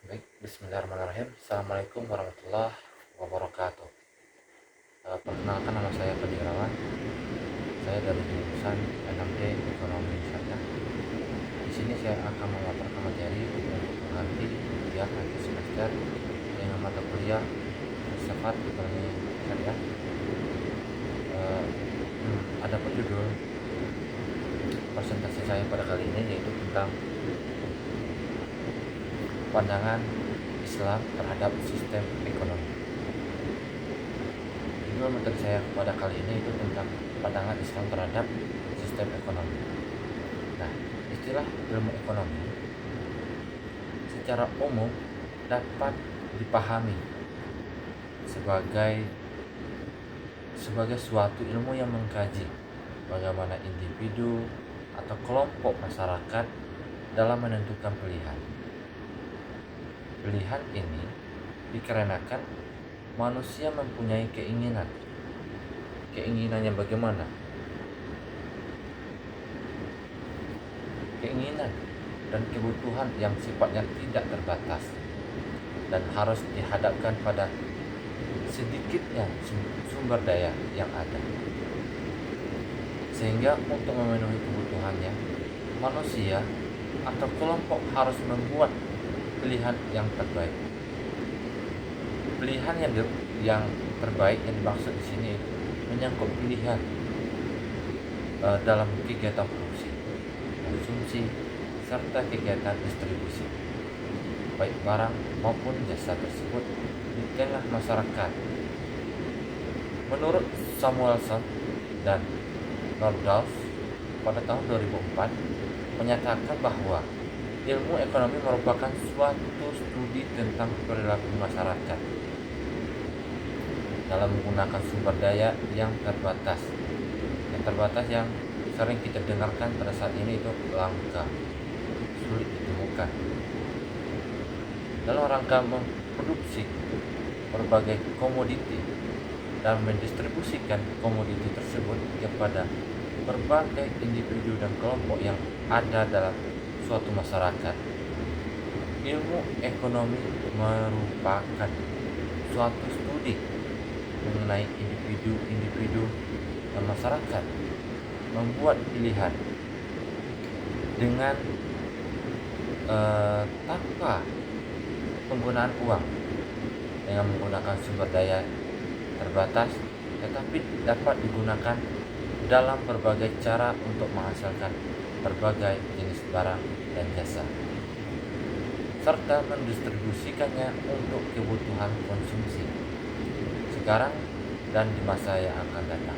Baik, bismillahirrahmanirrahim. Assalamualaikum warahmatullahi wabarakatuh. Perkenalkan, nama saya Fadi Irawan. Saya dari jurusan NMD Ekonomi Syariah. Di sini saya akan memaparkan materi untuk mengganti kuliah akhir semester dengan mata kuliah filsafat ekonomi syariah. Ada judul presentasi saya pada kali ini yaitu tentang pandangan Islam terhadap sistem ekonomi. Judul materi saya pada kali ini itu tentang pandangan Islam terhadap sistem ekonomi. Nah, istilah ilmu ekonomi secara umum dapat dipahami sebagai suatu ilmu yang mengkaji bagaimana individu atau kelompok masyarakat dalam menentukan pilihan. Pilihan ini dikarenakan manusia mempunyai keinginan. Keinginannya bagaimana? Keinginan dan kebutuhan yang sifatnya tidak terbatas dan harus dihadapkan pada sedikitnya sumber daya yang ada. Sehingga untuk memenuhi kebutuhannya, manusia atau kelompok harus membuat pilihan yang terbaik. Pilihan yang terbaik yang dimaksud di sini menyangkut pilihan dalam kegiatan produksi, konsumsi, serta kegiatan distribusi, baik barang maupun jasa tersebut di tengah masyarakat. Menurut Samuelson dan Nordhaus pada tahun 2004 menyatakan bahwa ilmu ekonomi merupakan suatu studi tentang perilaku masyarakat dalam menggunakan sumber daya yang terbatas. Yang terbatas yang sering kita dengarkan pada saat ini itu langka, sulit ditemukan. Dalam rangka memproduksi berbagai komoditi dan mendistribusikan komoditi tersebut kepada berbagai individu dan kelompok yang ada dalam suatu masyarakat. Ilmu ekonomi merupakan suatu studi mengenai individu dan masyarakat membuat pilihan dengan tanpa penggunaan uang, dengan menggunakan sumber daya terbatas, tetapi dapat digunakan dalam berbagai cara untuk menghasilkan berbagai jenis barang dan jasa, serta mendistribusikannya untuk kebutuhan konsumsi sekarang dan di masa yang akan datang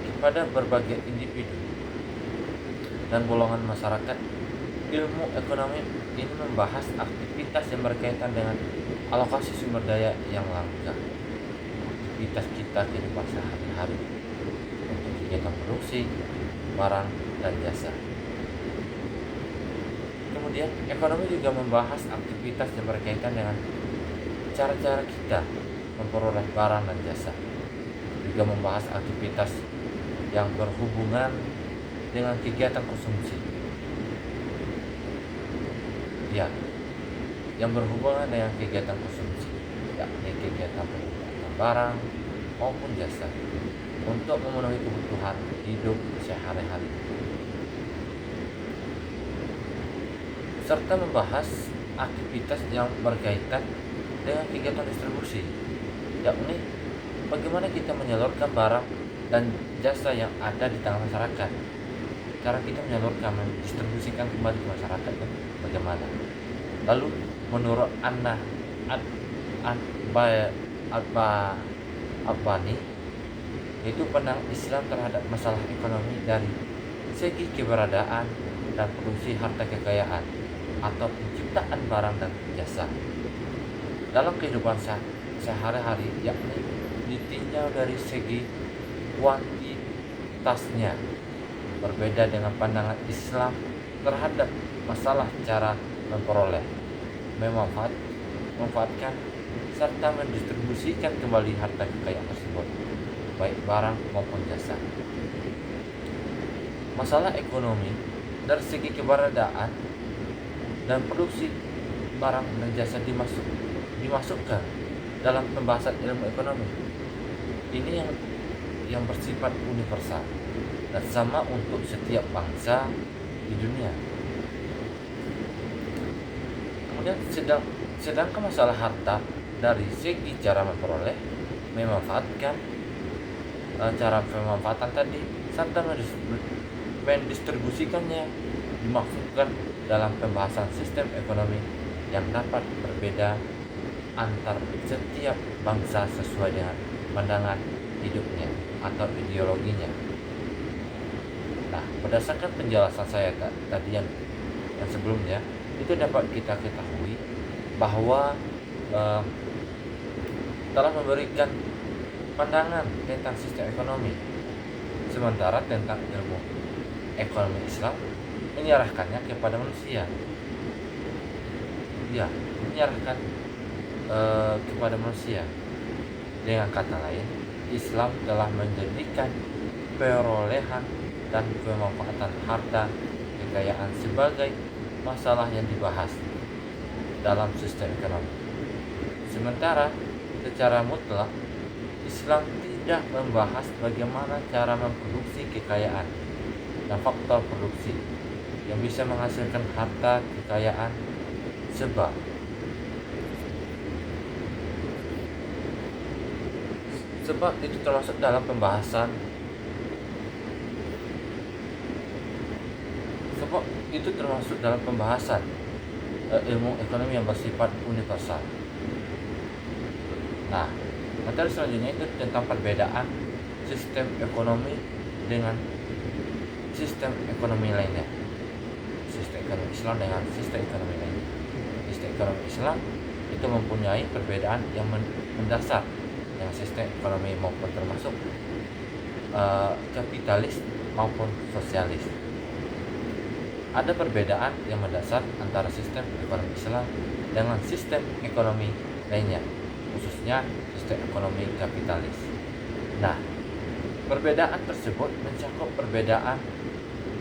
kepada berbagai individu dan golongan masyarakat. Ilmu ekonomi ini membahas aktivitas yang berkaitan dengan alokasi sumber daya yang langka, aktivitas kita kehidupan sehari-hari untuk kegiatan produksi barang dan jasa. Kemudian ekonomi juga membahas aktivitas yang berkaitan dengan cara-cara kita memperoleh barang dan jasa, juga membahas aktivitas yang berhubungan dengan kegiatan konsumsi, yang berhubungan dengan kegiatan konsumsi, yakni kegiatan penggunaan barang maupun jasa untuk memenuhi kebutuhan hidup sehari-hari, serta membahas aktivitas yang berkaitan dengan kegiatan distribusi, yakni bagaimana kita menyalurkan barang dan jasa yang ada di tengah masyarakat. Cara kita menyalurkan, mendistribusikan kembali ke masyarakat bagaimana. Lalu menurut Al-Bani, yaitu pandangan Islam terhadap masalah ekonomi dari segi keberadaan dan produksi harta kekayaan atau penciptaan barang dan jasa dalam kehidupan sehari-hari, yakni ditinjau dari segi kuantitasnya. Berbeda dengan pandangan Islam terhadap masalah cara memperoleh, memanfaatkan serta mendistribusikan kembali harta kekayaan tersebut, baik barang maupun jasa. Masalah ekonomi dari segi keberadaan dan produksi barang dan jasa dimasukkan dalam pembahasan ilmu ekonomi. Ini yang bersifat universal dan sama untuk setiap bangsa di dunia. Kemudian sedangkan masalah harta dari segi cara memperoleh, memanfaatkan, cara pemanfaatan tadi serta mendistribusikannya dimaksudkan dalam pembahasan sistem ekonomi yang dapat berbeda antar setiap bangsa sesuai dengan pandangan hidupnya atau ideologinya. Nah, berdasarkan penjelasan saya tadi yang sebelumnya, itu dapat kita ketahui bahwa telah memberikan pandangan tentang sistem ekonomi, sementara tentang ilmu ekonomi Islam menyerahkannya kepada manusia. Ya, menyerahkan kepada manusia. Dengan kata lain, Islam telah menjadikan perolehan dan pemanfaatan harta kekayaan sebagai masalah yang dibahas dalam sistem ekonomi. Sementara secara mutlak Islam tidak membahas bagaimana cara memproduksi kekayaan dan faktor produksi yang bisa menghasilkan harta kekayaan, sebab itu termasuk dalam pembahasan ilmu ekonomi yang bersifat universal. Nah, materi selanjutnya itu tentang perbedaan sistem ekonomi dengan sistem ekonomi lainnya. Sistem ekonomi Islam dengan sistem ekonomi lainnya. Sistem ekonomi Islam itu mempunyai perbedaan yang mendasar dengan sistem ekonomi, maupun termasuk kapitalis maupun sosialis. Ada perbedaan yang mendasar antara sistem ekonomi Islam dengan sistem ekonomi lainnya, khususnya sistem ekonomi kapitalis. Nah, perbedaan tersebut mencakup perbedaan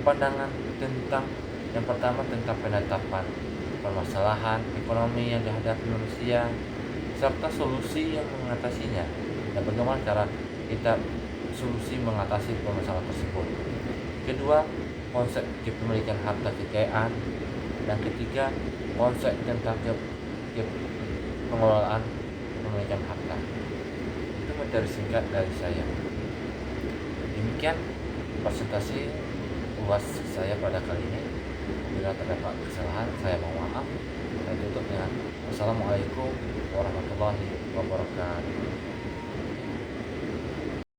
pandangan tentang, yang pertama, tentang penetapan permasalahan ekonomi yang dihadapi manusia serta solusi yang mengatasinya, dan bagaimana cara kita solusi mengatasi permasalahan tersebut. Kedua, konsep kepemilikan harta kekayaan, dan ketiga, konsep tentang pengelolaan pemilikan harta. Itu materi singkat dari saya. Demikian presentasi UAS saya pada kali ini. Bila terdapat kesalahan, saya mohon maaf. Saya tutup dengan Wassalamualaikum warahmatullahi wabarakatuh.